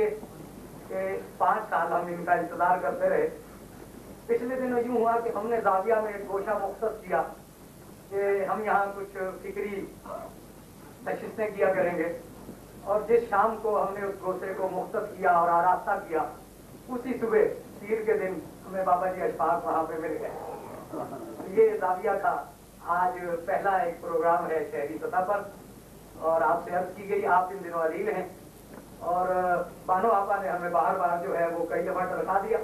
یہ کہ 5 سال ہم ان کا انتظار کرتے رہے. پچھلے دنوں یوں ہوا کہ ہم نے زاویہ میں ایک گوشہ مختص کیا کہ ہم یہاں کچھ فکری نشستیں کیا کریں گے، اور جس شام کو ہم نے اس گوشے کو مختص کیا اور آراستہ کیا، اسی صبح پیر کے دن ہمیں بابا جی اشفاق وہاں پہ مل گئے. یہ زاویہ کا آج پہلا ایک پروگرام ہے شہری سطح پر، اور آپ سے عرض کی گئی آپ ان دنوں علیل ہیں، اور بانو آپا نے ہمیں باہر باہر جو ہے وہ کئی دفعہ ٹرکا دیا.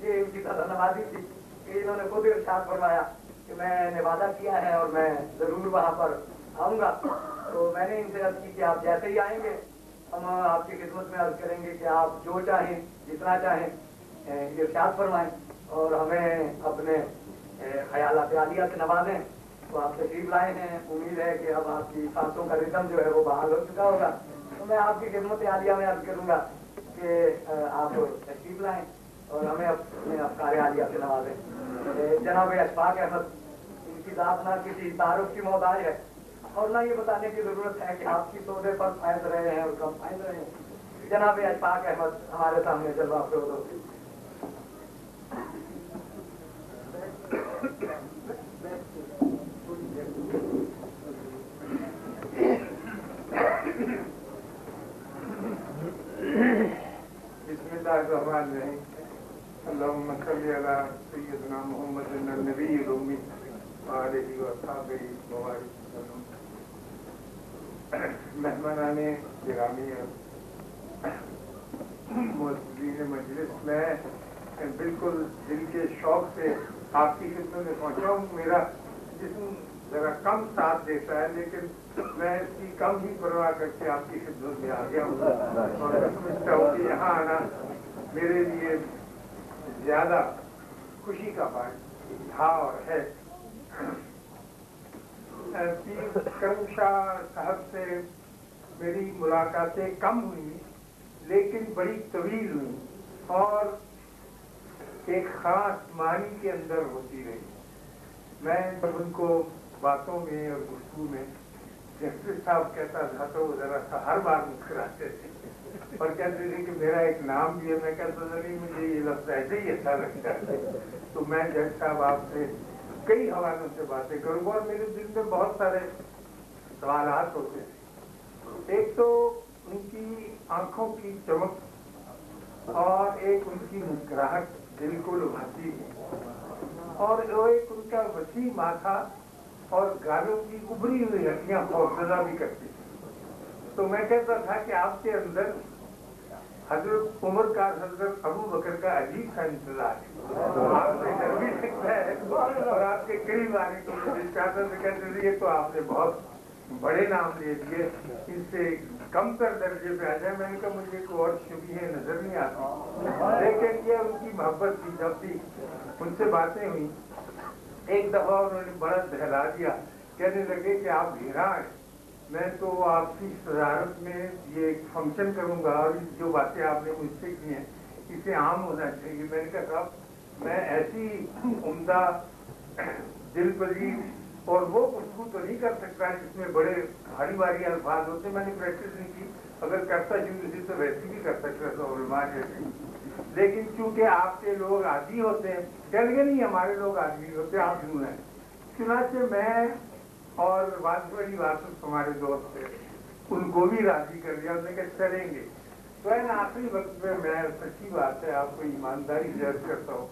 یہ ان کی طرح نوازی تھی کہ انہوں نے خود ارشاد فرمایا کہ میں نے وعدہ کیا ہے اور میں ضرور وہاں پر آؤں گا. تو میں نے ان سے عرض کی کہ آپ جیسے ہی آئیں گے ہم آپ کی خدمت میں عرض کریں گے کہ آپ جو چاہیں جتنا چاہیں ارشاد فرمائیں اور ہمیں اپنے خیالات عالیہ سے نوازیں. تو آپ تشریف لائے ہیں، امید ہے کہ اب آپ کی سانسوں کا ردم جو ہے وہ بحال ہو چکا ہوگا. تو میں آپ کی خدمت عالیہ میں عرض کروں گا کہ آپ تشریف لائیں اور ہمیں اپنے افکار عالیہ سے نوازیں. جناب اشفاق احمد، ان کی ذات نہ کسی تعارف کی محتاج ہے اور نہ یہ بتانے کی ضرورت ہے کہ آپ کی سودے پر فائز رہے ہیں اور کم فائز رہے ہیں. جناب اشفاق احمد ہمارے سامنے جلوہ افروز ہوتے ہیں. بسم اللہ الرحمن الرحیم. اللہم صلی علی سیدنا محمد النبی الامی وآلہ وصحبہ وبارک وسلم. مہمانان گرامی معززین مجلس، میں بالکل دل کے شوق سے آپ کی خدمت میں پہنچا ہوں. میرا جسم ذرا کم ساتھ دیتا ہے، لیکن میں اس کی کم ہی پرواہ کر کے آپ کی خدمت میں آ گیا ہوں، اور میں سمجھتا ہوں کہ یہاں آنا میرے لیے زیادہ خوشی کا باعث تھا اور ہے. پیر کرم شاہ صاحب سے میری ملاقاتیں کم ہوئی لیکن بڑی طویل ہوئی اور ایک خاص معنی کے اندر ہوتی رہی. میں جب ان کو باتوں میں اور گفتگو میں جسٹس صاحب کہتا تھا تو وہ ذرا سا ہر بار مسکراتے تھے اور کہتے تھے کہ میرا ایک نام بھی ہے. میں کہتا تھا نہیں، مجھے یہ لفظ ایسے ہی اچھا لگتا ہے. تو میں جج صاحب آپ سے کئی حوالوں سے باتیں کروں گا اور میرے دل میں بہت سارے سوالات ہوتے ہیں. ایک تو ان کی آنکھوں کی چمک اور ایک ان کی مسکراہٹ دل کو لبھاتی ہے، اور ایک ان کا وسیع ماتھا اور گالوں کی ابری ہوئی ہڈیاں خوفزدہ بھی کرتی تھی. تو میں کہتا تھا کہ آپ کے اندر حضرت عمر کا حضرت ابو بکر کا عجیب سا انتظار ہے. آپ سے ڈر بھی سکتا ہے اور آپ کے قریب آنے کو مجھے چاہتا تھا. کہتے تھے یہ تو آپ نے بہت بڑے نام لے دیے، اس سے کم تر درجے پہ آ جائے. میں نے کہا مجھے کوئی اور شبیہیں نظر نہیں آتی، لیکن یہ ان کی محبت کی جب بھی ان سے باتیں ہوئی. ایک دفعہ انہوں نے بڑا دہلا دیا، کہنے لگے کہ آپ بھیرا ہیں، میں تو آپ کی صدارت میں یہ ایک فنکشن کروں گا اور جو باتیں آپ نے مجھ سے کی ہیں اسے عام ہونا چاہیے. میں نے کہا صاحب میں ایسی عمدہ دل پذیر اور وہ گفتگو تو نہیں کر سکتا جس میں بڑے بھاری بھاری الفاظ ہوتے. میں نے پریکٹس نہیں کی، اگر کرتا شروع تو ویسے بھی کر سکتا تھا علماء جیسے. لیکن چونکہ آپ کے لوگ عادی ہوتے ہیں، کہہ لگے نہیں ہمارے لوگ عادی ہوتے، آپ یوں ہیں. چنانچہ میں اور بڑی واسف ہمارے دوست تھے، ان کو بھی راضی کر دیا. انہوں نے کہا چلیں گے. تو آخری وقت میں سچی بات ہے آپ کو ایمانداری سے عرض کرتا ہوں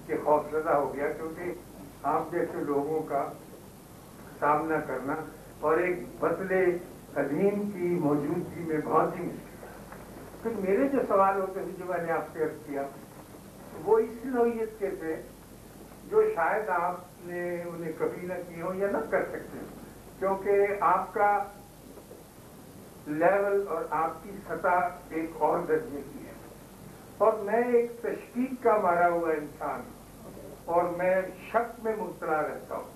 کہ خوفزدہ ہو گیا، کیونکہ آپ جیسے لوگوں کا سامنا کرنا اور ایک بطلے عظیم کی موجودگی میں بہت ہی مشکل ہے. پھر میرے جو سوال ہوتے تھے جو میں نے آپ سے عرض کیا وہ اس نوعیت کے تھے جو شاید آپ نے انہیں کبھی نہ کی ہو یا نہ کر سکتے، کیونکہ آپ کا لیول اور آپ کی سطح ایک اور درجے کی ہے اور میں ایک تشکیق کا مارا ہوا انسان ہوں اور میں شک میں مبتلا رہتا ہوں.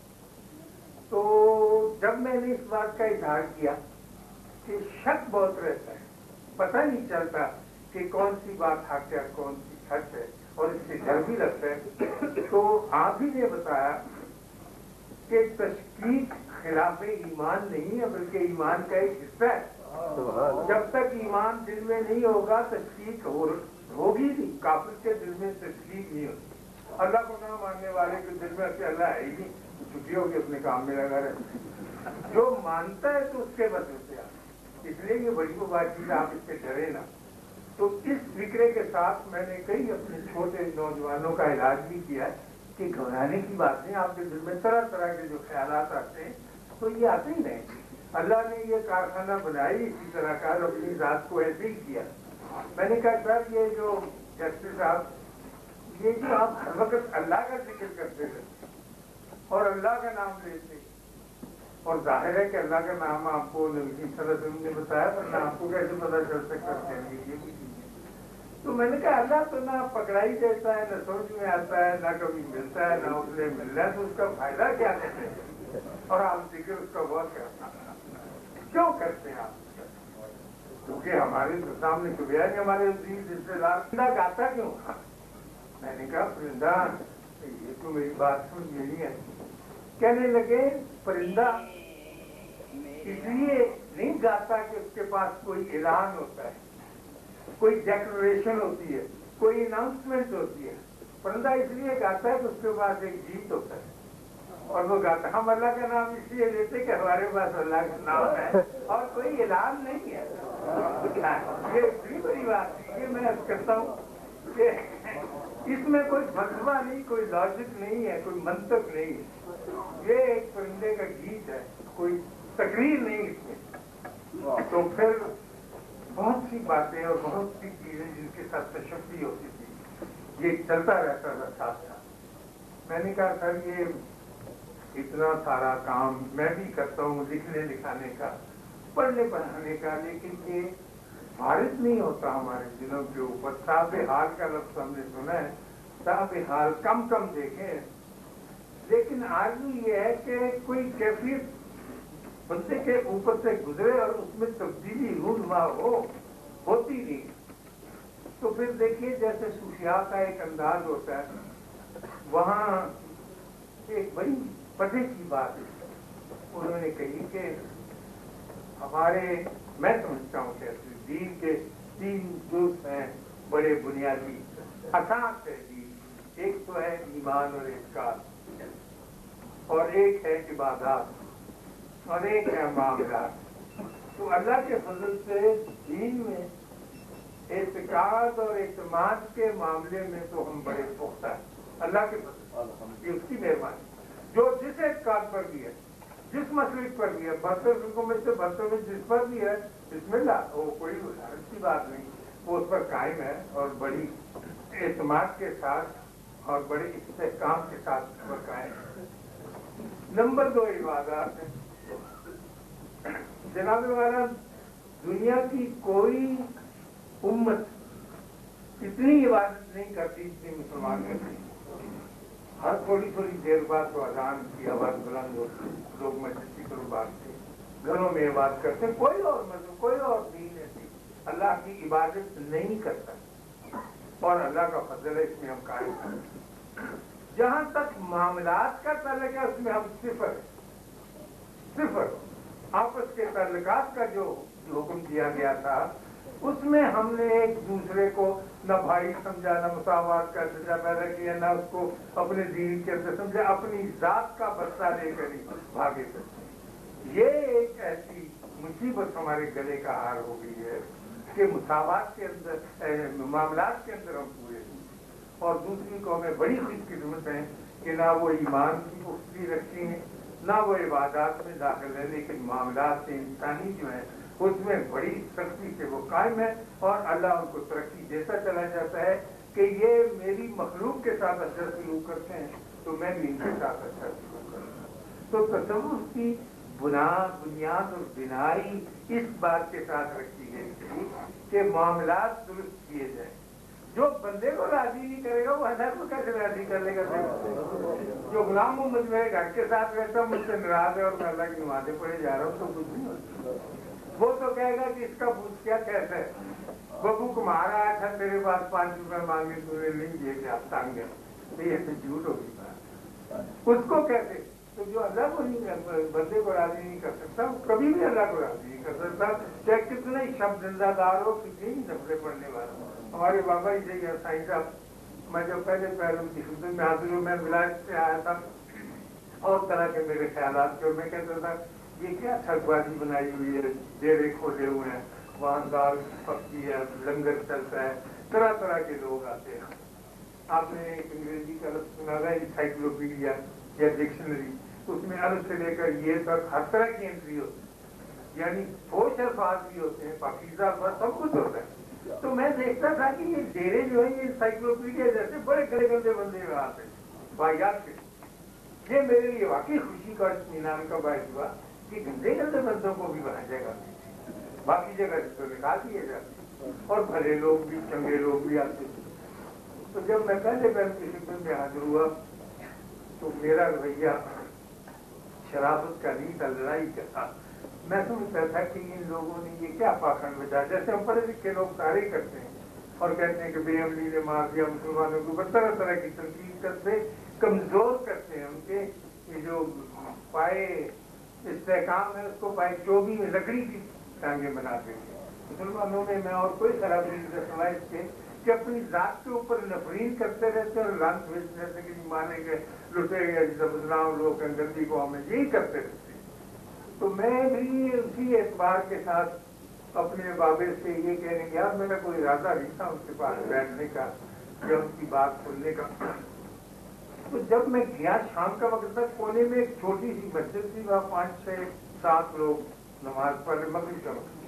تو جب میں نے اس بات کا اظہار کیا کہ شک بہت رہتا ہے، پتہ نہیں چلتا کہ کون سی بات حق ہے کون سی سچ ہے اور اس سے ڈر بھی لگتا ہے، تو آپ ہی نے بتایا کہ تشکیق خلاف ایمان نہیں ہے بلکہ ایمان کا ایک حصہ ہے. جب تک ایمان دل میں نہیں ہوگا تشکیق ہوگی نہیں. کافر کے دل میں تشکیق نہیں ہوتی. اللہ کو نہ ماننے والے کے دل میں کہ اللہ ہے ہی نہیں, چھٹی ہوگی اپنے کام میں لگا رہے. جو مانتا ہے تو اس کے بدلے سے اس لیے یہ بڑی کو بات چیز آپ اس سے ڈرے نا. تو اس فکرے کے ساتھ میں نے کئی اپنے چھوٹے نوجوانوں کا علاج بھی کیا ہے کہ گھبرانے کی بات نہیں. آپ کے دل میں طرح طرح کے جو خیالات آتے ہیں تو یہ آتے ہی نہیں. اللہ نے یہ کارخانہ بنائی اسی طرح کا اپنی ذات کو ایسے ہی کیا. میں نے کہا سر یہ جو جسٹس صاحب یہ جو آپ ہر وقت اللہ کا ذکر کرتے تھے اور اللہ کا نام لیتے, اور ظاہر ہے کہ اللہ کا نام آپ کو نبی صلی اللہ علیہ وسلم نے بتایا, ورنہ آپ کو کیسے پتا چل سکتا ہے یہ بھی. تو میں نے کہا اللہ تو نہ پکڑائی دیتا ہے, نہ سوچ میں آتا ہے, نہ کبھی ملتا ہے, نہ اس سے مل رہا ہے, تو اس کا فائدہ کیا کرتے ہیں؟ اور آپ ذکر اس کا بہت کیوں کرتے ہیں آپ؟ کیونکہ ہمارے سامنے تو گیا نہیں ہمارے رشتے دار. پرندہ گاتا کیوں؟ میں نے کہا پرندہ, یہ تو میری بات سن نہیں ہے. کہنے لگے پرندہ اس لیے نہیں گاتا کہ اس کے پاس کوئی اعلان ہوتا ہے, کوئی ڈیکلریشن ہوتی ہے, کوئی اناؤنسمنٹ ہوتی ہے. پرندہ اس لیے گاتا ہے کہ اس کے پاس ایک گیت ہوتا ہے اور وہ گاتا ہے. ہم اللہ کا نام اس لیے لیتے کہ ہمارے پاس اللہ کا نام ہے اور کوئی اعلان نہیں ہے. یہ اتنی بڑی بات ہے. یہ میں کرتا ہوں کہ اس میں کوئی فلسفہ نہیں, کوئی لاجک نہیں ہے, کوئی منطق نہیں ہے. یہ ایک پرندے کا گیت ہے, کوئی تقریر نہیں اس میں. تو پھر بہت سی باتیں اور بہت سی چیزیں جن کے ساتھ تشفی ہوتی تھی, یہ چلتا رہتا تھا ساتھ ساتھ. میں نے کہا سر یہ اتنا سارا کام میں بھی کرتا ہوں, لکھنے لکھانے کا, پڑھنے پڑھانے کا, لیکن یہ بھارت نہیں ہوتا ہمارے دلوں کے اوپر. صاحب حال کا لفظ ہم نے سنا ہے, صاحب حال کم کم دیکھیں, لیکن آج یہ ہے کہ کوئی کیفیت بندے کے اوپر سے گزرے اور اس میں تبدیلی رونما ہوتی نہیں. تو پھر دیکھیے جیسے صوفیاء کا ایک انداز ہوتا ہے, وہاں ایک بڑی پتے کی بات ہے. انہوں نے کہی کہ ہمارے, میں سمجھتا ہوں کہ دین کے 3 جز ہیں بڑے بنیادی, اساس ہے دین. ایک تو ہے ایمان اور اعتقاد, اور ایک ہے عبادات, اور ایک ہے معاملات. تو اللہ کے فضل سے دین میں اعتقاد اور اعتماد کے معاملے میں تو ہم بڑے پختہ ہیں. اللہ کے فضل, یہ اس کی مہربانی. جو جس اعتقاد پر بھی ہے, جس مسلک پر بھی ہے, برتر میں سے برتر میں جس پر بھی ہے, بسم اللہ, وہ کوئی اچھی بات نہیں, وہ اس پر قائم ہے اور بڑی اعتماد کے ساتھ اور بڑے استحکام کے ساتھ اس پر قائم ہے. نمبر 2 عبادات ہیں. جناب والا, دنیا کی کوئی امت اتنی عبادت نہیں کرتی جتنی مسلمان کرتی. ہر تھوڑی تھوڑی دیر بعد تو اذان کی آواز بلند ہوتی, لوگ مسجد کی طرف بھاگتے, گھروں میں عبادت کرتے. کوئی اور مذہب, کوئی اور دین ایسی اللہ کی عبادت نہیں کرتا, اور اللہ کا فضل ہے اس میں ہم قائم ہیں. جہاں تک معاملات کا تعلق ہے اس میں ہم صفر آپس کے تعلقات کا جو حکم دیا گیا تھا اس میں ہم نے ایک دوسرے کو نہ بھائی سمجھا, نہ مساوات کا درجہ پیدا کیا, نہ اس کو اپنے دین کے اندر سمجھا, اپنی ذات کا بستہ لے کر ہی بھاگے تھے. یہ ایک ایسی مصیبت ہمارے گلے کا ہار ہو گئی ہے کہ مساوات کے اندر, معاملات کے اندر ہم پورے ہیں. اور دوسری قومیں بڑی خوش قسمت ہیں کہ نہ وہ ایمان کی پختگی رکھتی ہیں, نہ وہ عبادات میں داخل ہے, لیکن معاملات سے انسانی جو ہیں اس میں بڑی سختی سے وہ قائم ہے, اور اللہ ان کو ترقی دیتا چلا جاتا ہے کہ یہ میری مخلوق کے ساتھ اچھا سلوک کرتے ہیں تو میں بھی ان کے ساتھ اچھا سلوک کرتا ہوں. تو تصوف کی بنیاد اور بنائی اس بات کے ساتھ رکھی گئی تھی کہ معاملات درست کیے جائیں. جو بندے کو راضی نہیں کرے گا وہ اللہ کو کیسے راضی کر لے گا؟ جو غلام محمد میرے گھر کے ساتھ رہتا مجھ سے ناراض ہے اور میں اللہ کی نمازیں پڑھے جا رہا ہوں تو کچھ نہیں ہوتا. وہ تو کہے گا کہ اس کا پوچھ کیا کیسا ہے, ببو کمار آیا تھا تیرے پاس 5 روپے مانگے تو نے نہیں دیے کہ آپ تانگ گئے. تو یہ تو جھوٹ ہوگی بات. اس کو کہتے تو جو اللہ کو نہیں بندے کو راضی نہیں کر سکتا وہ کبھی بھی اللہ کو راضی نہیں کر سکتا، چاہے کتنا ہی شب زندہ دار ہو، کتنی ہی نفرے پڑھنے والا ہو۔ ہمارے بابا جی سے سائیں صاحب، میں جب پہلے پہلے کی خدمت میں حاضر ہوں، میں ولایت سے آیا تھا اور طرح کے میرے خیالات جو میں کہتا تھا یہ کیا ٹھگ بازی بنائی ہوئی ہے، ڈیرے کھولے ہوئے ہیں، وہاں دال پکتی ہے، لنگر چلتا ہے، طرح طرح کے لوگ آتے ہیں۔ آپ نے ایک انگریزی کا لفظ سنا تھا انسائکلوپیڈیا یا ڈکشنری، اس میں الف سے لے کر یہ تک ہر طرح کی انٹری ہوتی ہے، یعنی فوش الفاظ بھی ہوتے ہیں، پاکیزہ الفاظ، سب کچھ ہوتا ہے۔ تو میں دیکھتا تھا کہ یہ ڈیرے جو ہے یہ انسائکلوپیڈیا جیسے بڑے گندے گندے بندے آتے ہیں واحد کے۔ یہ میرے لیے واقعی خوشی کا اطمینان کا باعث ہوا کہ گندے گندے بندوں کو بھی وہاں جگہ ملتی، باقی جگہ تو نکال دیے جاتے اور بھلے لوگ بھی چنگے لوگ بھی آتے تھے۔ تو جب میں پہلے کی خدمت میں حاضر ہوا تو میرا رویہ شرافت کا نہیں تھا، لڑائی کا تھا۔ میں سمجھتا تھا کہ ان لوگوں نے یہ کیا پاکھنڈ بجایا، جیسے ہم پڑھے لکھے لوگ سارے کرتے ہیں اور کہتے ہیں کہ بے عملی نے مار دیا مسلمانوں کو، طرح طرح کی تنقید کرتے کمزور کرتے ہیں، ان کے یہ جو پائے استحکام ہے اس کو پائے چوبی میں لکڑی کی ٹانگیں بنا دیتے ہیں۔ مسلمانوں میں اور کوئی خرابی نہیں سوائے اس کے کہ اپنی ذات کے اوپر نفرین کرتے رہتے ہیں اور لانت بھیجتے رہتے کہ مانے گئے، لٹے گئے، بدنام لوگ ہیں، گندی قوم ہے، یہی کرتے رہتے ہیں۔ تو میں بھی اسی اعتبار کے ساتھ اپنے بابے سے یہ کہنے گیا، میرا کوئی ارادہ نہیں تھا اس کے پاس بیٹھنے کا یا ان کی بات سننے کا۔ تو جب میں گیا شام کا وقت تک، کونے میں ایک چھوٹی سی مسجد تھی، وہاں 5 6 7 لوگ نماز پڑھ رہے، مغرب کا وقت۔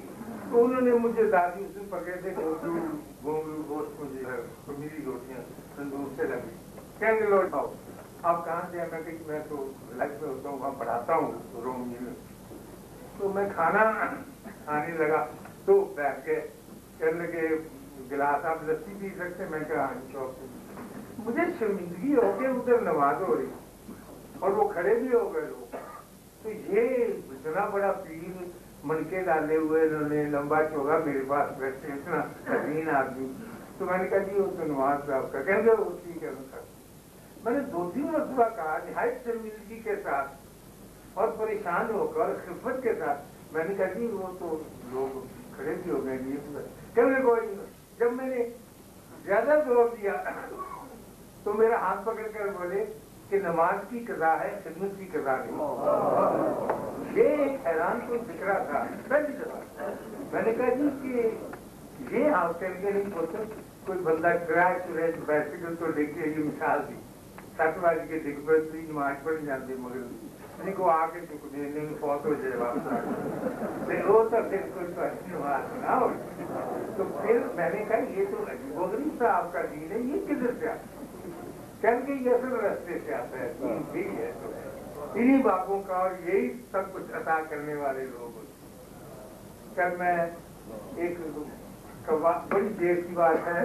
تو انہوں نے مجھے دادی اس دن پکڑے تھے گھونگرو گوشت مجھے خمیری روٹیاں تندور سے لگی، کہیں لوٹ آؤ آپ کہاں سے؟ میں کہ میں تو لگ میں ہوتا ہوں، وہاں پڑھاتا ہوں روم میں۔ تو میں کھانا کھانے لگا تو بیٹھ کے کہنے لگے گلاس آپ لسی پی سکتے؟ میں کہا ہاں شوق سے۔ مجھے شرمندگی ہو کے ادھر نماز ہو رہی اور وہ کھڑے بھی ہو گئے لوگ، تو یہ اتنا بڑا پیر منکے ڈالے ہوئے انہوں نے، لمبا چوگا میرے پاس بیٹھے، اتنا حسین آدمی۔ تو میں نے کہا جی وہ تو نماز صاحب کا، کہیں گے وہ ٹھیک ہے میں نے 2 3 مرتبہ کہا نہایت شرمندگی کے ساتھ اور پریشان ہو کر خفت کے ساتھ، میں نے کہا جی وہ تو لوگ کھڑے بھی ہو گئے جی، کہیں گے کوئی۔ جب میں نے زیادہ زور دیا تو میرا ہاتھ پکڑ کر بولے کہ نماز کی قضا ہے، خدمت کی قضا نہیں۔ یہ ایک حیران کو ذکر تھا پہلی دفعہ۔ میں نے کہا جی کہ یہ آپ کے لیے نہیں ہوتے، کوئی بندہ کرائے چلے بائسیکل تو لے کے، یہ مثال دی 7 بجے کے ڈگ پر نماز پڑھ جاتے مگر نہیں کو آ کے فوت ہو جائے واپس وہ تو پھر کوئی نماز نہ ہو۔ تو پھر میں نے کہا یہ تو عجیب و غریب سا آپ کا دین ہے، یہ کدھر سے آتا ہے؟ کہنے کے یہ اصل راستے سے آتا ہے، یہی ہے تو انہی بابوں کا اور یہی سب کچھ عطا کرنے والے لوگ ہوتے۔ کل میں ایک بڑی دیر کی بات ہے،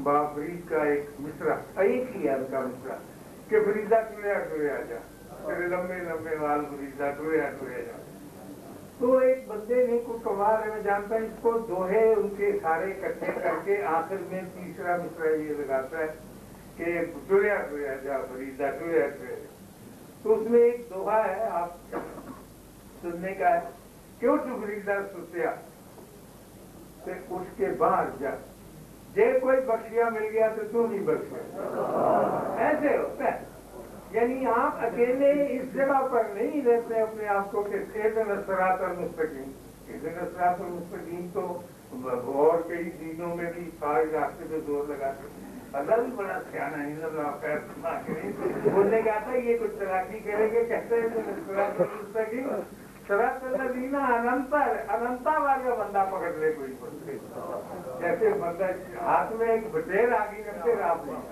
باب فرید کا ایک مصرع، ایک ہی ہے ان کا مصرع کہ فریدہ ٹوریا ٹوریا جا، تیرے لمبے لمبے وال فریدہ ٹوریا ٹوریا جا۔ تو ایک بندے نے کو کمار میں جانتا ہے اس کو دوہے ان کے سارے اکٹھے کر کے آخر میں تیسرا مصرع یہ لگاتا ہے کہ ٹوریا ٹوریا جا فریدہ ٹوریا ٹوریا جا۔ تو اس میں ایک دوہا ہے، آپ سننے کا ہے کہ اٹھ فریدہ ستیا سے اٹھ کے باہر جا، جے کوئی بخشیا مل گیا تو نہیں بخشیا۔ ایسے ہوتا ہے، یعنی آپ اکیلے اس جگہ پر نہیں رہتے اپنے آپ کو کہ اہدنا الصراط المستقیم۔ اہدنا الصراط المستقیم تو اور کئی دینوں میں بھی سارے راستے پہ زور لگاتے ہیں۔ اللہ بھی بڑا سیانا ہے، اللہ خیر بولنے کا آتا ہے، یہ کچھ تلاقی کریں گے، کہتے ہیں الصراط المستقیم صراط الذین انعمت والا بندہ پکڑ لے کوئی بندے، جیسے بندہ ہاتھ میں ایک بٹیر آگے کرتے آپ نہیں،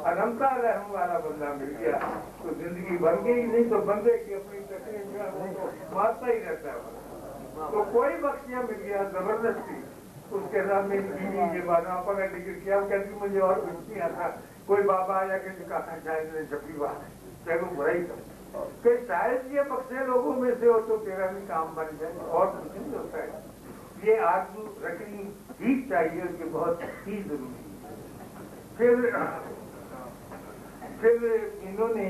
انمتا رحم والا بندہ مل گیا تو زندگی بن گئی، نہیں تو بندے کی اپنی تکلیف مارتا ہی رہتا ہے۔ تو کوئی بخشیاں مل گیا زبردستی، اس کے ساتھ میں یہ بادہ پر ذکر کیا، وہ کہتی مجھے اور کچھ نہیں آتا، کوئی بابا آیا کہ کہا شاید نے جبری بات چاہے وہ برائی تھا کہ شاید یہ بخشے لوگوں میں سے ہو تو تیرا بھی کام بن جائے، اور کچھ نہیں ہوتا ہے۔ یہ آرزو رکھنی ہی چاہیے کہ بہت ہی ضروری ہے۔ پھر انہوں نے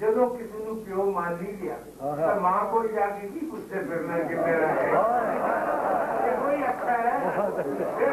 ਜਦੋਂ ਕਿਸੇ ਨੂੰ ਪਿਓ ਮੰਨ ਨਹੀਂ ਲਿਆ ਤਾਂ ਮਾਂ ਕੋਲ ਜਾ ਕੇ ਕੀ ਪੁੱਛਦੇ ਫਿਰਨਾ ਕਿ ਮੇਰਾ ਹੈ ਕੋਈ ਅੱਛਾ ਹੈ, ਫਿਰ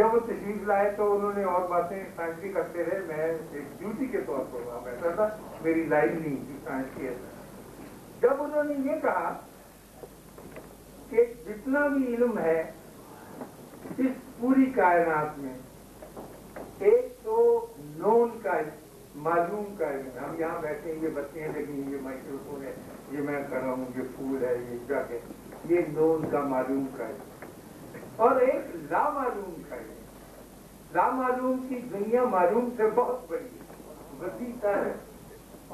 جب وہ تشریف لائے تو انہوں نے اور باتیں سائنس کی کرتے رہے، میں ایک ڈیوٹی کے طور پر وہاں بیٹھا تھا، میری لائن نہیں تھی سائنس کی. جب انہوں نے یہ کہا کہ جتنا بھی علم ہے اس پوری کائنات میں، ایک تو نون کا معلوم کا علم ہے، ہم یہاں بیٹھے ہیں، یہ بچے ہیں لیکن یہ مائکروفون ہے، یہ میں کر رہا ہوں، یہ پھول ہے، یہ ڈرگ ہے، یہ نون کا معلوم کا علم، اور ایک لامعلوم کا علم. لامعلوم کی دنیا معلوم سے بہت بڑی ہے، وسیع تر ہے،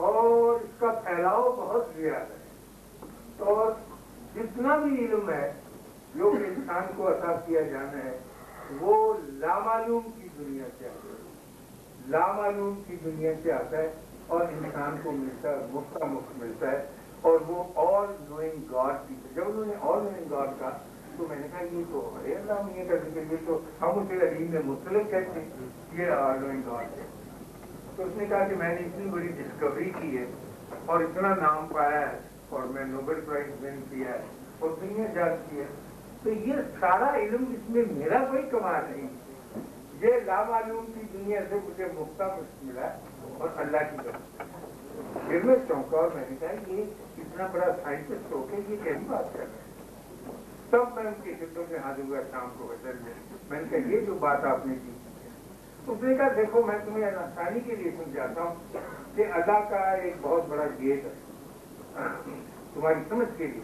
اور اس کا پھیلاؤ بہت زیادہ ہے. اور جتنا بھی علم ہے جو کہ انسان کو عطا کیا جانا ہے وہ لامعلوم کی دنیا سے آتا ہے، لامعلوم کی دنیا سے آتا ہے اور انسان کو ملتا ہے، مفت مفت ملتا ہے. اور وہ آل نوئنگ گاڈ کی. جب انہوں نے آل نوئنگ گاڈ کا تو میں نے کہا یہ تو ہے اللہ یہ کہتے کہ یہ تو ہم اسے عظیم میں مطلق کہتے ہیں، یہ آل نوئنگ گاڈ ہے. تو اس نے کہا کہ میں نے اتنی بڑی ڈسکوری کی ہے اور اتنا نام پایا ہے اور میں نوبل پرائز ون کیا ہے اور دنیا جانتی ہے، تو یہ سارا علم اس میں میرا کوئی کمال نہیں، یہ لامعلوم کی دنیا سے مجھے مفت ملا اور اللہ کی طرف. پھر میں چونکا اور میں نے کہا یہ اتنا بڑا سائنٹسٹ ہو کے یہ کیسی بات کر رہے ہیں. تب میں ان کی خدمتوں میں حاضر ہوا شام کو بدل میں نے کہا یہ جو بات آپ نے کی، اس نے کہا دیکھو میں تمہیں آسانی کے لیے سمجھاتا ہوں کہ اللہ کا ایک بہت بڑا گیٹ ہے تمہاری سمجھ کے لیے،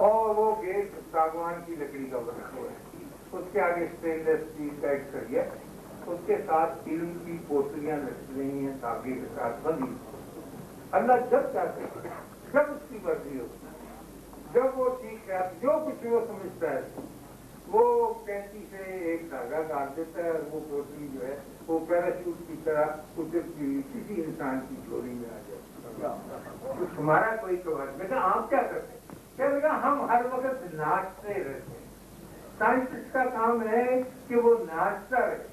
اور وہ گیٹ ساگوان کی لکڑی کا بنا ہوا ہے، اس کے آگے اسٹین لیس اسٹیل کا ایک سریا، اس کے ساتھ علم کی پوٹلیاں لٹک رہی ہیں دھاگے کے ساتھ بندی. اللہ جب چاہتے ہیں، جب اس کی مرضی ہو، جب وہ ٹھیک ہے جو کچھ وہ سمجھتا ہے وہ کینچی سے ایک دھاگا کاٹ دیتا ہے، وہ پوٹلی جو ہے وہ پیراشوٹ کی طرح اترتی ہوئی کسی انسان کی جھولی میں آ جائے. تو تمہارا کوئی کمال. میں کہا آپ کیا کرتے ہیں؟ کیا لگا ہم ہر وقت ناچتے رہتے ہیں. سائنٹسٹ کا کام ہے کہ وہ ناچتا رہے،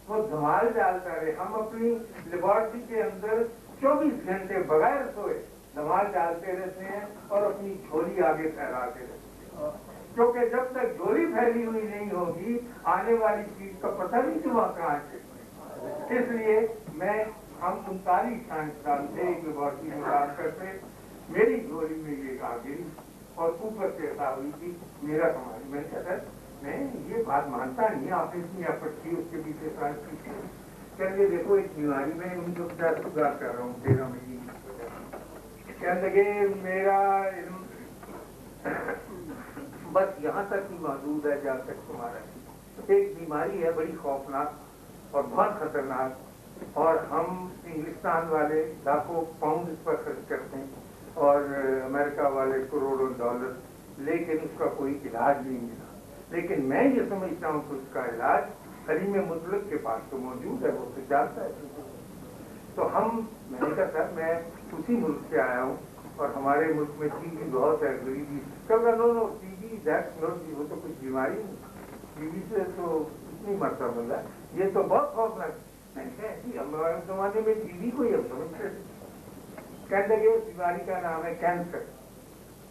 وہ دھمال ڈالتا رہے. ہم اپنی لیبارٹری کے اندر 24 گھنٹے بغیر سوئے دھمال ڈالتے رہتے ہیں اور اپنی جھولی آگے پھیلاتے رہتے ہیں، کیونکہ جب تک جھولی پھیلی ہوئی نہیں ہوگی آنے والی چیز کا پتہ نہیں کہ وہاں کہاں سے. اس لیے ہم 39 سائنسدان تھے ایک لیبارٹری میں کام کرتے، میری جھولی میں یہ آ گئی اور اوپر سے ایسا ہوئی تھی میرا کمال. میں نے کہا سر میں یہ بات مانتا نہیں، آپ نے اتنی ایفرٹ کی اس کے پیچھے سائنس کی. کہنے دیکھو ایک بیماری میں 1950 کی بات کر رہا ہوں 13 مہینے کی. کہنے لگے میرا علم بس یہاں تک ہی محدود ہے جہاں تک تمہارا ہے. ایک بیماری ہے بڑی خوفناک اور بہت خطرناک، اور ہم انگلستان والے لاکھوں پاؤنڈ اس پر خرچ کرتے ہیں اور امریکہ والے کروڑوں ڈالر، لیکن اس کا کوئی علاج نہیں ملا. لیکن میں یہ سمجھتا ہوں کہ اس کا علاج حلیم مطلق کے پاس تو موجود ہے، وہ تو جانتا ہے. تو میں نے کہا سر میں اسی ملک سے آیا ہوں اور ہمارے ملک میں ٹی بی بہت ہے، غریبی. نو ٹی بی وہ تو کچھ بیماری نہیں، ٹی بی سے تو اتنی مرتبہ ملا، یہ تو بہت خوفناک. میں نے کہا ایسی ہمارے زمانے میں ٹی بی کو ہی ہم سمجھتے تھے. کہنے لگے اس بیماری کا نام ہے کینسر.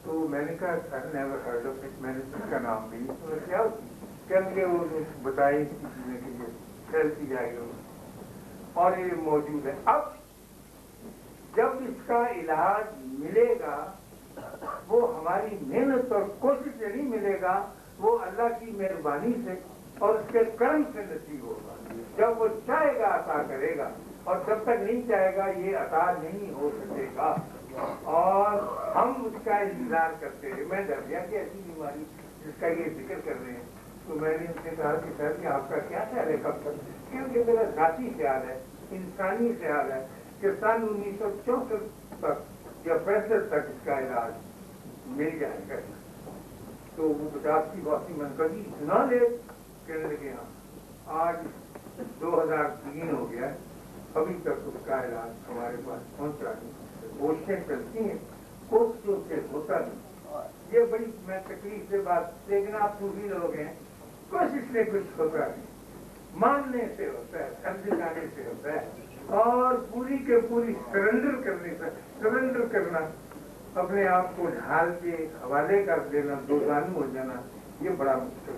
تو میں نے کہا سر نیور ہرڈ آف اٹ، میں نے اس کا نام بھی نہیں سنا. کیا کہنے لگے وہ بتائی چیزیں کہ یہ پھیلتی جائے گی اور یہ موجود ہے. اب جب اس کا علاج ملے گا وہ ہماری محنت اور کوشش سے نہیں ملے گا، وہ اللہ کی مہربانی سے اور اس کے کرم سے نصیب ہوگا. جب وہ چاہے گا عطا کرے گا، اور جب تک نہیں چاہے گا یہ عطا نہیں ہو سکے گا. اور ہم اس کا انتظار کرتے رہے. میں ڈر گیا کہ ایسی بیماری جس کا یہ ذکر کر رہے ہیں. تو میں نے ان سے کہا کہ سر کہ آپ کا کیا خیال ہے کب تک؟ کیونکہ میرا ذاتی خیال ہے، انسانی خیال ہے کہ سن 1964 تک یا 65 تک اس کا علاج مل جائے گا. تو وہ 50 کی واقعی من کبھی اتنا لے کہنے لگے ہاں آج 2003 ہو گیا ابھی تک اس کا علاج ہمارے پاس پہنچا نہیں. کوششیں چلتی ہیں، کوششوں سے ہوتا نہیں. یہ بڑی میں تکلیف سے بات، لیکن آپ صوفی لوگ ہیں، کوشش سے کچھ ہوتا نہیں، ماننے سے ہوتا ہے، سمجھ جانے سے ہوتا ہے، اور پوری کے پوری سرنڈر کرنے سے. سرنڈر کرنا، اپنے آپ کو ڈھال کے حوالے کر دینا، دوزانو ہو جانا، یہ بڑا مشکل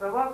1.25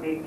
PhD,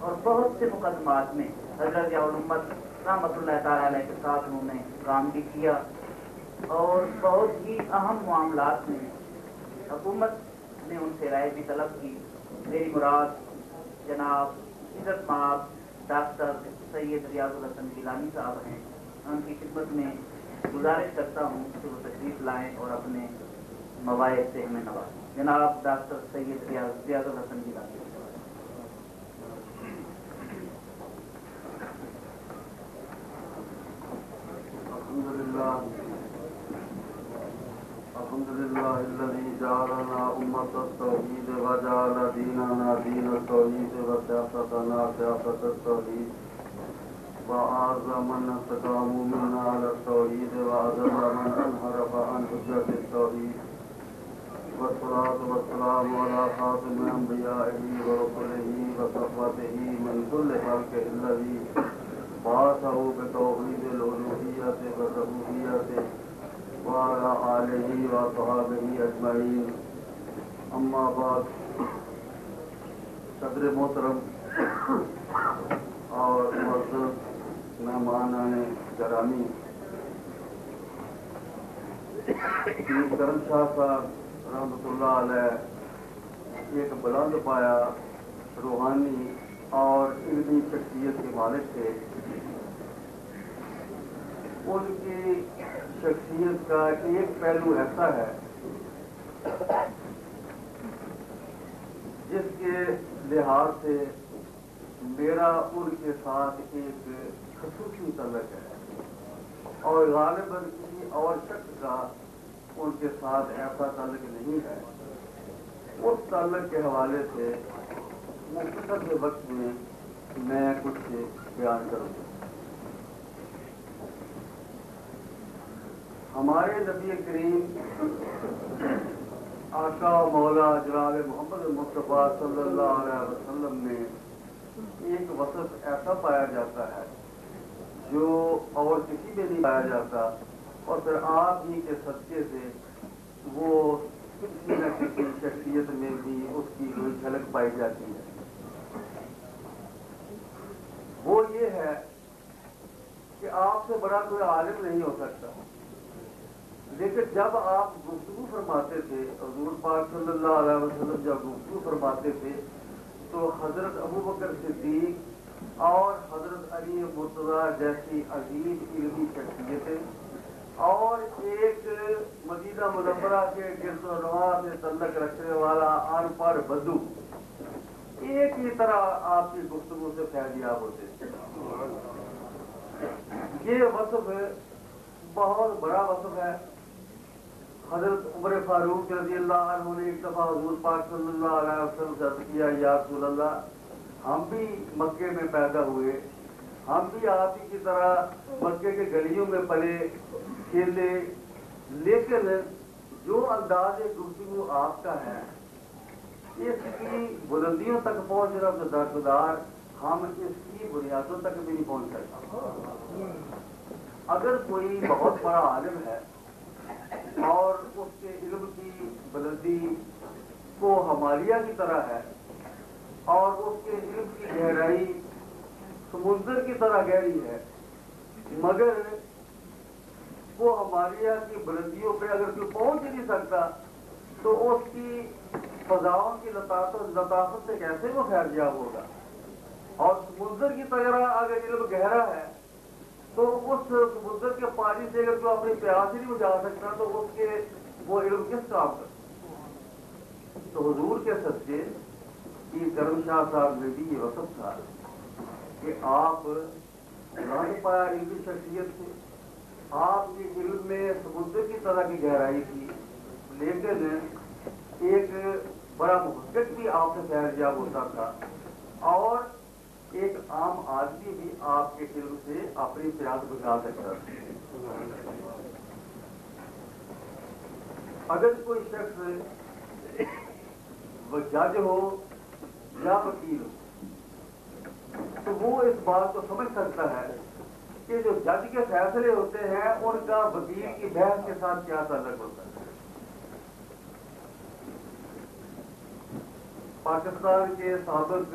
اور بہت سے مقدمات میں حضرت ضیاء الامت رحمۃ اللہ تعالیٰ علیہ کے ساتھ انہوں نے کام بھی کیا، اور بہت ہی اہم معاملات میں حکومت نے ان سے رائے بھی طلب کی۔ میری مراد جناب عزت مآب ڈاکٹر سید ریاض الحسن گیلانی صاحب ہیں، ان کی خدمت میں گزارش کرتا ہوں کہ وہ تشریف لائیں اور اپنے مواعظ سے ہمیں نوازیں۔ جناب ڈاکٹر سید ریاض الحسن گیلانی۔ الحمد لله الذي جعلنا أمة التوحيد وجعل ديننا دين التوحيد وسياستنا سياسة التوحيد وأعز من استقاموا منا على التوحيد وأذل من انحرف عن حجة التوحيد والصلاة والسلام على خاتم أنبيائه ورسله وصحبته من كل خلقه الذي بعثه بتوحيد الألوهية والربوبية وعلى آلہ وصحابہ اجمعین، اما بعد۔ صدر محترم اور معزز مہمانان گرامی، پیر کرم شاہ صاحب رحمۃ اللہ علیہ ایک بلند پایا روحانی اور علمی شخصیت کے مالک تھے۔ ان کی شخصیت کا ایک پہلو ایسا ہے جس کے لحاظ سے میرا ان کے ساتھ ایک خصوصی تعلق ہے، اور غالباً کسی اور شخص کا ان کے ساتھ ایسا تعلق نہیں ہے۔ اس تعلق کے حوالے سے مختصر وقت میں کچھ بیان کروں گا۔ ہمارے نبی کریم آقا و مولا جناب محمد مصطفیٰ صلی اللہ علیہ وسلم میں ایک وصف ایسا پایا جاتا ہے جو اور کسی میں نہیں پایا جاتا، اور پھر آپ ہی کے صدقے سے وہ کسی نہ کسی شخصیت میں بھی اس کی کوئی جھلک پائی جاتی ہے۔ وہ یہ ہے کہ آپ سے بڑا کوئی عالم نہیں ہو سکتا، لیکن جب آپ گفتگو فرماتے تھے، حضور پاک صلی اللہ علیہ وسلم جب گفتگو فرماتے تھے تو حضرت ابو بکر صدیق اور حضرت علی مرتضیٰ جیسی عظیم علمی شخصیتیں اور ایک مدینہ منورہ کے گرد و نواح سے تعلق رکھنے والا ان پڑھ بدو ایک ہی طرح آپ کی گفتگو سے فیضیاب ہوتے تھے۔ یہ وصف بہت بڑا وصف ہے۔ حضرت عمر فاروق رضی اللہ عنہ نے ایک دفعہ حضور پاک صلی اللہ علیہ وسلم سے عرض کیا، یا رسول اللہ، ہم بھی مکے میں پیدا ہوئے، ہم بھی آپ ہی کی طرح مکے کے گلیوں میں پلے کھیلے، لیکن جو انداز گفتگو آپ کا ہے اس کی بلندیوں تک پہنچنا تو درگزار، ہم اس کی بنیادوں تک بھی نہیں پہنچ سکتے۔ اگر کوئی بہت بڑا عالم ہے اور اس کے علم کی بلندی کو ہمالیہ کی طرح ہے اور اس کے علم کی گہرائی سمندر کی طرح گہری ہے، مگر وہ ہمالیہ کی بلندیوں پہ اگر کوئی پہنچ ہی نہیں سکتا تو اس کی فضاؤں کی لطافت سے کیسے وہ خیرجاب ہوگا؟ اور سمندر کی طرح اگر علم گہرا ہے تو اس سمندر کے پانی سے اگر کوئی اپنی پیاس ہی نہیں بجھا سکتا تو اس کے وہ علم کس کام کا؟ تو حضور کے صدقے پیر کرم شاہ صاحب میں بھی یہ وصف تھا کہ آپ رنگ پایا علمی شخصیت تھے، آپ کے علم میں سمندر کی طرح کی گہرائی تھی، لیکن ایک بڑا محقق بھی آپ سے فیضیاب ہوتا تھا، اور ایک عام آدمی بھی آپ کے علم سے اپنی پیاس بجھا سکتا تھا۔ اگر کوئی شخص وہ جج ہو یا وکیل ہو تو وہ اس بات کو سمجھ سکتا ہے کہ جو جج کے فیصلے ہوتے ہیں ان کا وکیل کی بحث کے ساتھ کیا تعلق ہوتا ہے۔ پاکستان کے سابق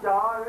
4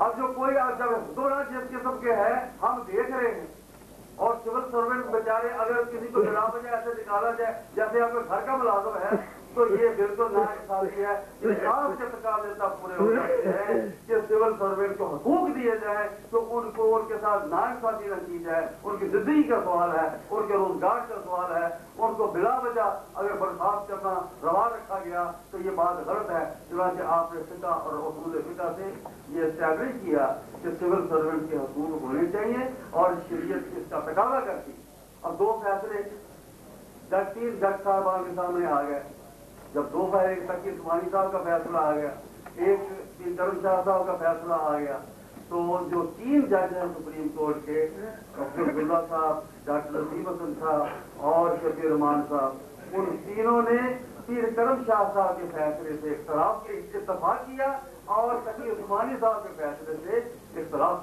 اب جو کوئی جب دونوں جس قسم کے ہیں ہم دیکھ رہے ہیں، اور سول سروینٹ بیچارے اگر کسی کو بلا وجہ ایسے نکالا جائے جیسے آپ کے گھر کا ملازم ہے، تو یہ بالکل ناانصافی ہے۔ انصاف کے تقاضے پورے ہو جاتے ہیں کہ سول سروینٹ کو حقوق دیے جائیں، تو ان کو ان کے ساتھ ناانصافی نہ کی جائے۔ ان کی زندگی کا سوال ہے، ان کے روزگار کا سوال ہے، ان کو بلا وجہ اگر برخاست کرنا روا رکھا گیا تو یہ بات غلط ہے۔ چنانچہ آپ نے فقہ اور اصول فقہ سے یہ اسٹیبلش کیا کہ سول سروینٹ کے حقوق ہونے چاہیے، اور شریعت اس کا تقاضا کرتی۔ اب دو فیصلے تین جج صاحبان کے سامنے آ گئے، جب دو فیصلے تقی عثمانی صاحب کا فیصلہ آ گیا، ایک کرم شاہ صاحب کا فیصلہ آ گیا، تو جو تین جج ہیں سپریم کورٹ کے، ڈاکٹر عبداللہ صاحب، ڈاکٹر نسیم حسن صاحب اور شفیع رحمان صاحب، ان تینوں نے پیر کرم شاہ صاحب کے فیصلے سے اتفاق کیا اور تقی عثمانی صاحب کے فیصلے سے اختلاف،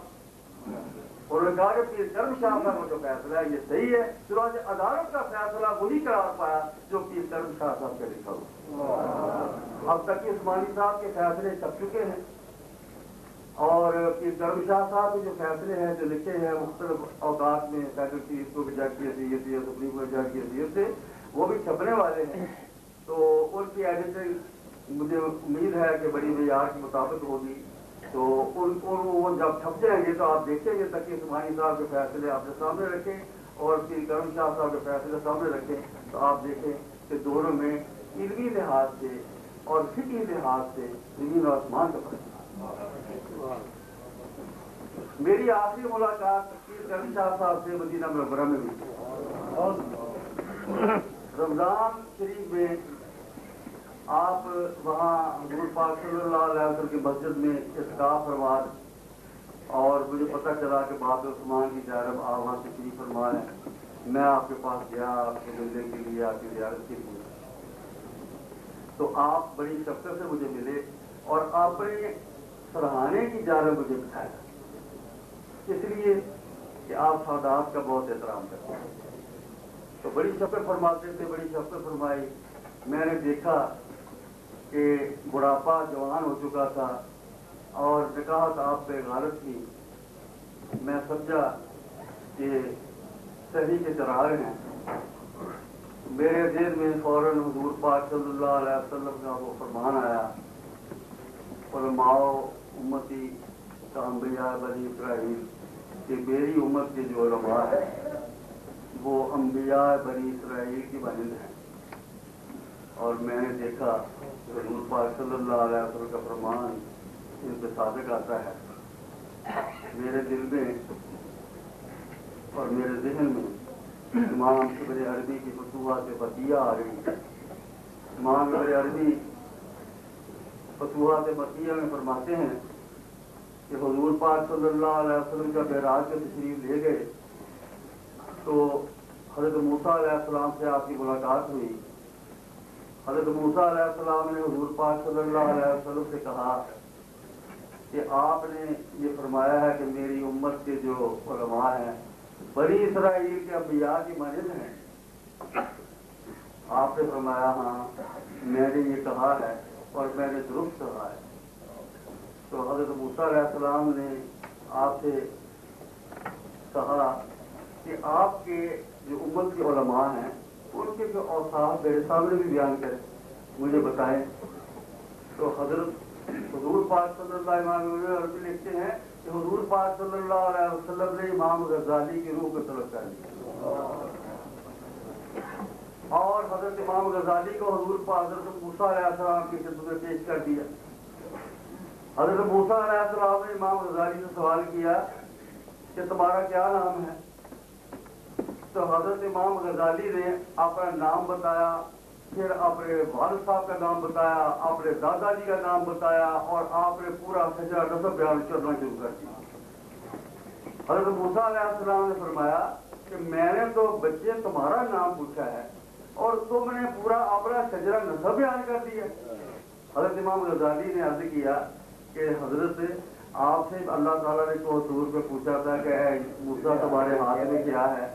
اور انہوں نے کہا کہ پیر کرم شاہ صاحب کا جو فیصلہ ہے یہ صحیح ہے۔ چنانچہ عدالت کا فیصلہ وہی قرار پایا جو پیر کرم شاہ صاحب کا لکھا ہوا۔ اب تقی عثمانی صاحب کے فیصلے چھپ چکے ہیں، اور پیر کرم شاہ صاحب کے جو فیصلے ہیں جو لکھے ہیں مختلف اوقات میں فیڈرل چیف کو جج کی حیثیت سے، سپریم کورٹ جج کی حیثیت سے، وہ بھی چھپنے والے ہیں۔ تو ان کی ایڈیٹنگ مجھے امید ہے کہ بڑی معیار کے مطابق ہوگی، تو وہ جب چھپ جائیں گے تو آپ دیکھیں گے تقی عثمانی صاحب کے فیصلے آپ نے سامنے رکھیں اور پیر کرم شاہ صاحب کے فیصلے سامنے رکھیں، تو آپ دیکھیں کہ دونوں میں علمی لحاظ سے اور فقہی لحاظ سے زمین و آسمان کا فرق ہے۔ میری آخری ملاقات پیر کرم شاہ صاحب سے مدینہ منورہ میں ہوئی، رمضان شریف میں آپ وہاں حضور پاک صلی اللہ علیہ وسلم کی مسجد میں اعتکاف فرما، اور مجھے پتہ چلا کہ باب عثمان کی جانب آپ وہاں تشریف فرما ہے۔ میں آپ کے پاس گیا آپ کے ملنے کے لیے، آپ کی زیارت کے لیے، تو آپ بڑی شفقت سے مجھے ملے اور آپ نے سرہانے کی جانب مجھے بٹھایا، اس لیے کہ آپ سادات کا بہت احترام کرتے ہیں، تو بڑی شفقت فرماتے تھے، بڑی شفقت فرمائی۔ میں نے دیکھا کہ بڑھاپا جوان ہو چکا تھا اور نکاحت آپ پہ غالب تھی، میں سمجھا کہ صحیح کے چراغ ہیں۔ میرے ذہن میں فوراً حضور پاک صلی اللہ علیہ وسلم کا وہ فرمان آیا، علماء امتی کا انبیاء بنی اسرائیل، کہ میری امت کے جو علماء ہیں وہ انبیاء بنی اسرائیل کی مانند ہیں۔ اور میں نے دیکھا کہ حضور پاک صلی اللہ علیہ وسلم کا فرمان ان پہ صادق آتا ہے۔ میرے دل میں اور میرے ذہن میں امام ابن عربی کی فتوحات مکیہ آ گئی۔ امام ابن عربی فتوحات مکیہ میں فرماتے ہیں کہ حضور پاک صلی اللہ علیہ وسلم کا معراج کے تشریف لے گئے تو حضرت موسیٰ علیہ السلام سے آپ کی ملاقات ہوئی۔ حضرت موسیٰ علیہ السلام نے حضور پاک صلی اللہ علیہ وسلم سے کہا کہ آپ نے یہ فرمایا ہے کہ میری امت کے جو علماء ہیں بنی اسرائیل کے انبیاء کی مانند ہیں۔ آپ نے فرمایا ہاں میں نے یہ کہا ہے اور میں نے درست کہا ہے۔ تو حضرت موسیٰ علیہ السلام نے آپ سے کہا کہ آپ کے جو امت کے علماء ہیں ان کے جو اوصاف میرے سامنے بھی بیان کریں، مجھے بتائیں۔ تو حضرت حضور پاک صلی اللہ علیہ وسلم لکھتے ہیں کہ حضور پاک صلی اللہ علیہ وسلم نے امام غزالی کی روح کو طلب کر لی، اور حضرت امام غزالی کو حضور پاک حضرت موسیٰ علیہ السلام کی خدمت میں پیش کر دیا۔ حضرت موسیٰ علیہ السلام نے امام غزالی سے سوال کیا کہ تمہارا کیا نام ہے؟ تو حضرت امام غزالی نے اپنا نام بتایا، پھر اپنے والد صاحب کا نام بتایا، اپنے دادا جی کا نام بتایا، اور آپ نے پورا شجرہ نسب بیان کرنا شروع کر دیا۔ حضرت موسیٰ علیہ السلام نے فرمایا کہ میں نے تو بچے تمہارا نام پوچھا ہے اور تم نے پورا اپنا شجرہ نسب بیان کر دیا۔ حضرت امام غزالی نے عرض کیا کہ حضرت آپ سے اللہ تعالیٰ نے کو حضور پہ پوچھا تھا کہ اے موسیٰ تمہارے ہاتھ میں کیا ہے،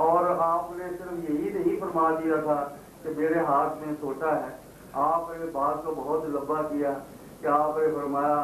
اور آپ نے صرف یہی نہیں فرما دیا تھا کہ میرے ہاتھ میں سوٹا ہے، آپ نے بات کو بہت لمبا کیا کہ آپ نے فرمایا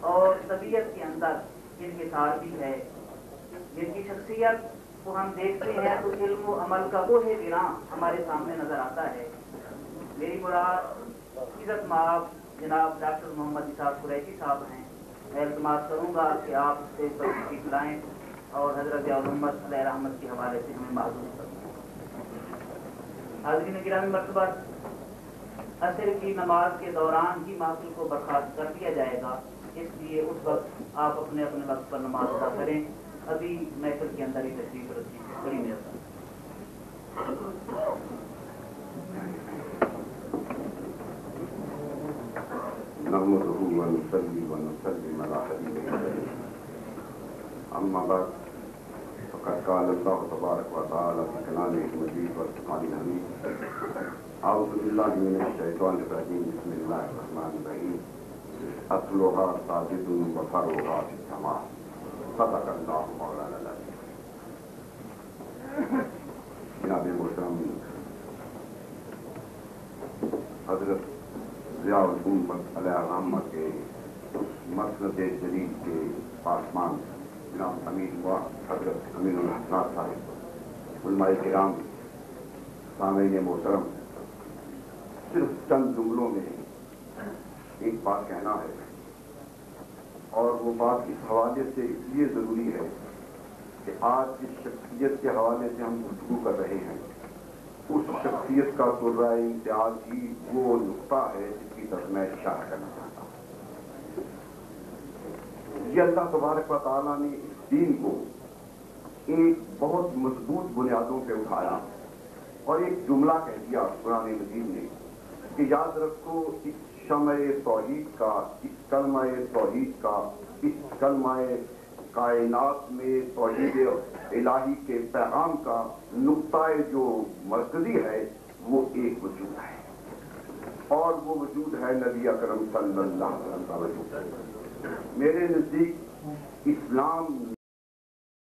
اور طبیعت کے اندر انحصار بھی ہے، جن کی شخصیت کو ہم دیکھتے ہیں تو علم و عمل کا وہ گراں ہمارے سامنے نظر آتا ہے۔ میری مراد عزت مآب جناب ڈاکٹر محمد اسحاق قریشی صاحب ہیں۔ میں التماس کروں گا کہ آپ سے تشریف لائیں اور حضرت محمد علیہ رحمت کے حوالے سے ہمیں معلوم کریں۔ حاضرین گرامی مرتبہ، عصر کی نماز کے دوران ہی محفل کو برخاست کر دیا جائے گا، اس لیے اس وقت آپ اپنے اپنے وقت پر نماز ادا کریں۔ ابھی محفل کے اندر ہی تشریف رکھیں۔ بڑی مہربانی۔ نحمده ونصلي ونسلم على حبيبه الكريم. أما بعد، فقد قال الله تبارك وتعالى في كلامه المجيد والفرقان الحميد: أعوذ بالله من الشيطان الرجيم. بسم الله الرحمن الرحيم. أصلها ثابت وفرعها في السماء. صدق الله مولانا العظيم. جناب محترم حضرت ضیاء الامت علیہ الرحمہ کے مسند جدید کے پاسمان جناب امین و حضرت امین الحسنات صاحب، علماء کرام، سامعین محترم، صرف چند جملوں میں ایک بات کہنا ہے، اور وہ بات اس حوالے سے اس لیے ضروری ہے کہ آج جس شخصیت کے حوالے سے ہم گفتگو کر رہے ہیں، اس شخصیت کا سرہ امتیاز ہی وہ نقطہ ہے جس کی طرف میں اشارہ کرنا چاہتا ہوں۔ یہ اللہ تبارک و تعالیٰ نے اس دین کو ایک بہت مضبوط بنیادوں پہ اٹھایا اور ایک جملہ کہہ دیا قرآن مجید نے کہ یاد رکھو اس شمع توحید کا، اس کلمہ توحید کا، اس کلمہ کائنات میں توحید الہی کے پیغام کا نقطہ جو مرکزی ہے وہ ایک وجود ہے، اور وہ وجود ہے نبی اکرم صلی اللہ علیہ وسلم کا وجود۔ میرے نزدیک اسلام